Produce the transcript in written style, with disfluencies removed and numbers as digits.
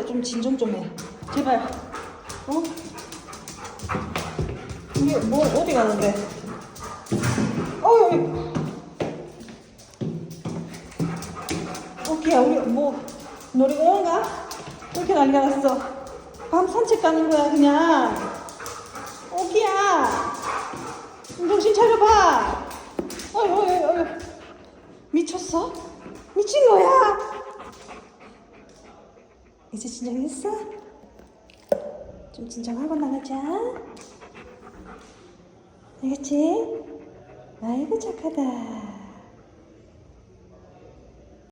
좀 진정 좀 해. 제발. 어? 이게 뭐 어디 가는데? 여기. 오키야, 우리 뭐 놀이공원가? 이렇게 난리가 났어. 밤 산책 가는 거야 그냥. 오키야, 정신 차려봐. 어휴. 미쳤어? 미친 거야? 이제 진정했어? 좀 진정하고 나가자. 알겠지? 아이고 착하다.